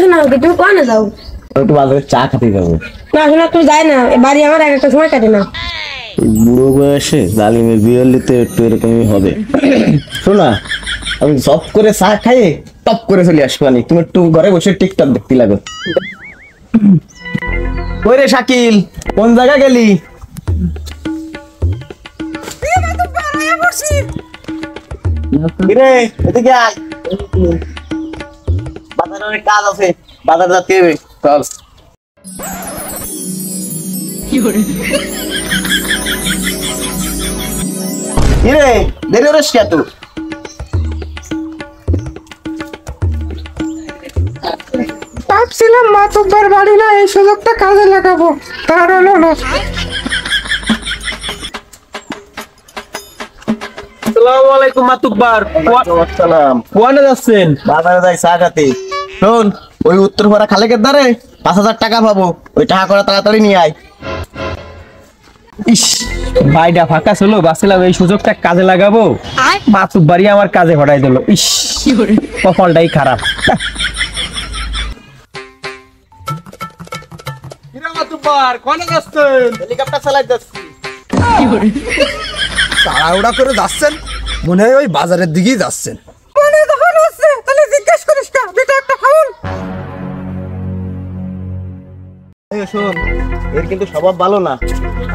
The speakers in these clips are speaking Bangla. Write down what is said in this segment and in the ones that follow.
আসো না, তুমি কোনে যাও? একটু বাজারে চা খেতে যাবো। না শোনা, তুই যাই না, বাড়ি আমার একটা সময় কাটে না। বুড়ো বয়সে জালিমের বিয়ে নিতে একটু এরকমই হবে। শোনা, আমি সব করে চা খাইয়ে টপ করে চলে আসবো। তুমি একটু ঘরে বসে টিকটক দেখতে লাগো। ওই রে শাকিল, কোন জায়গা গেলি? এদিকে আয়, বাজারে অনেক কাজ আছে, বাজার যেতে হবে, চল। কিরে দেরি হরিস কে তুই? ভাবছিলাম মাতুব্বার বাড়ি না, এই সুযোগটা কাজে লাগাবো, তার হলো না। আসসালামু আলাইকুম মাতুব্বার। আসসালাম। কোয়ানে যাচ্ছেন? বাজারে যাই চা খাতে। শোন, ওই উত্তরপাড়া খালেকের দ্বারে 5,000 টাকা পাবো, ওই টাকা করে তাড়াতাড়ি নিয়ে আয়। ইস, ভাইটা ফাঁকা ছিল, ভাবছিলাম এই সুযোগটা কাজে লাগাবো, মাতুব্বারই আমার কাজে হটাই দিল। ইস, কপালটাই খারাপ। মাতুব্বার কোয়ানে যাচ্ছেন? হেলিকপ্টার চালাই যাচ্ছি। তাড়াহুড়া করে যাচ্ছেন, মনে হয় ওই বাজারের দিকেই যাচ্ছেন। মনে যখন হচ্ছে তাহলে জিজ্ঞেস করিস না, বেটা একটা ফাউল। শোন, এর কিন্তু স্বভাব ভালো না।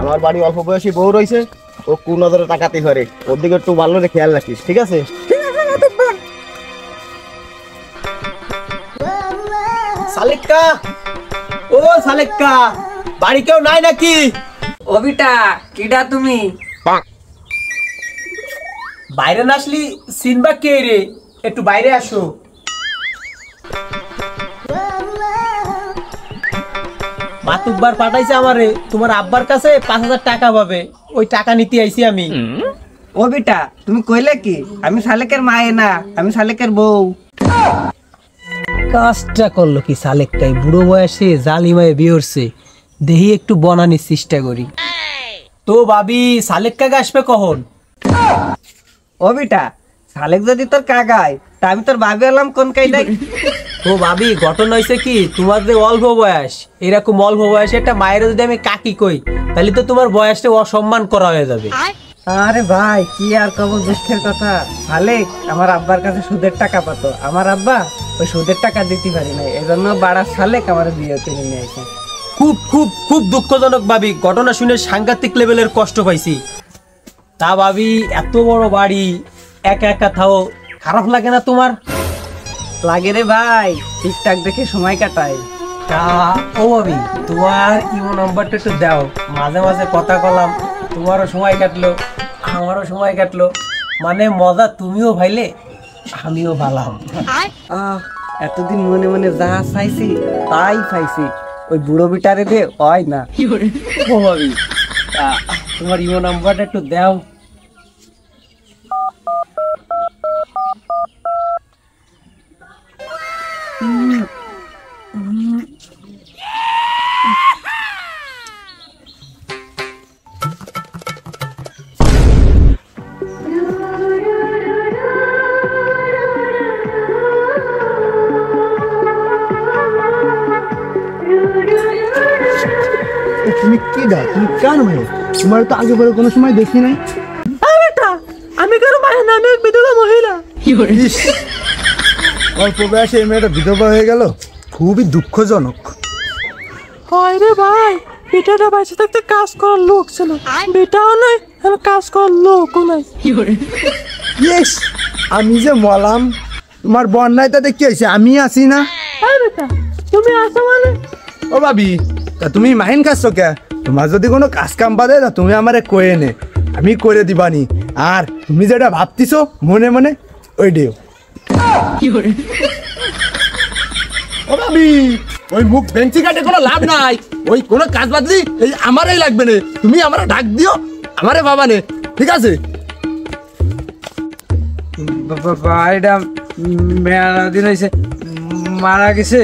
আমার বাড়ি অল্প বয়সী বউ রয়েছে, ও কুনজরে টাকাতে পারে, ওর দিকে একটু ভালো করে খেয়াল রাখিস, ঠিক আছে? ঠিক আছে মাতুব্বার। সালেক্কা, ও সালেক্কা, বাড়ি কেউ নাই নাকি? ও বিটা, কিডা তুমি? বাইরে না আসলি সিনবা কে রে? একটু বাইরে আসো। মাতুব্বার পাঠাইছে আমারে তোমার আব্বার কাছে 5,000 টাকা পাবে, ওই টাকা নিতে আইছি আমি। ও বিটা, তুমি কইলে কি? আমি সালেকের মায়ে না, আমি সালেকের বউ। কাজটা করলো কি সালেক্কাই, বুড়ো বয়সে জালিমায় বিয়ে করছে, দেহি একটু বনানির চেষ্টা করি। তো ভাবি সালেক্কা আসবে কখন? ও বিটা, সালেক যদি তোর কাগায়, তা আমি তোর ভাবি হলাম কোন কাইদাই? ও ভাবি, ঘটনা হয়েছে কি, তোমার যে অল্প বয়স, এরকম অল্প বয়সে একটা মায়ের যদি আমি কাকি কই, তাহলে তো তোমার বয়সটা অসম্মান করা হয়ে যাবে। আরে ভাই, কি আর কব দুঃখের কথা। সালেক আমার আব্বার কাছে সুদের টাকা পাতো, আমার আব্বা ওই সুদের টাকা দিতে পারি নাই, এই জন্য বাড়া সালেক আমার বিয়ে কিনে নিয়ে আসে। খুব খুব খুব দুঃখজনক ভাবি, ঘটনা শুনে সাংঘাতিক লেভেলের কষ্ট পাইছি। তা ভাবি, এত বড় বাড়ি, একা একা থাও, খারাপ লাগে না তোমার? লাগে রে ভাই, ঠিকঠাক দেখে সময় কাটাই। তা ও ভাবি, তোমার ইমো নাম্বারটা একটু দাও, মাঝে মাঝে কথা কলাম, তোমারও সময় কাটলো, আমারও সময় কাটলো, মানে মজা তুমিও ভাইলে আমিও ভালাম। এতদিন মনে মনে যা চাইছি তাই পাইছি, ওই বুড়ো বিটারে দে হয় না। ও ভাবি, তা তোমার ইমো নাম্বারটা একটু দাও। তুমি কি দা, তুমি কার মেয়ে? তোমার তো আগে পরে কোনো সময় দেখি নাই। বেটা, আমি কারো মায়ের না, আমি এক বিধবা মহিলা। ইস, অল্প বয়সে এই মেয়েটা বিধবা হয়ে গেল, খুবই দুঃখজনক। হয় রে ভাই, বেটাটা বাঁচে থাকতে কাজ করার লোক ছিল, বেটাও নাই আর কাজ করার লোকও নাই। ইয়েস, আমি যে মলাম, তোমার বন্যায় তাতে কি হয়েছে? আমি আছি না। বেটা, তুমি আসো মানে? ও ভাবি, তা তুমি মাহিন খাচ্ছ কে? তোমার যদি কোনো কাজ কাম বাদে না, তুমি আমারে কয়ে নে, আমি করে দিবানি। আর তুমি যেটা ভাবতিছো মনে মনে, ওই ডিও। ও ভাবি, ওই মুখ বেঞ্চি কাটে কোনো লাভ নাই, ওই কোনো কাজ বাদলি এই আমারই লাগবে না, তুমি আমারে ডাক দিও, আমারে বাবা নে, ঠিক আছে? ভাইটা মেলা দিন হয়েছে মারা গেছে,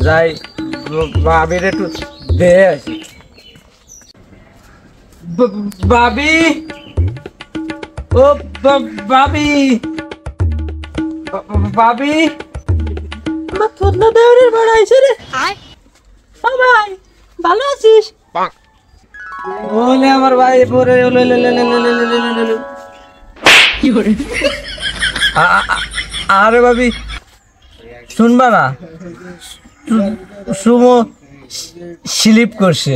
যাই ভাবির একটু দে আসি। ভাবি, ও ভাবি, ভাবি, আমার থতনা দেওয়ারের ভাড়া আইছে রে। ও ভাই ভালো আছিস? বলে আমার ভাই পরে আরে ভাবি শুনবা না, সুমো স্লিপ করছে।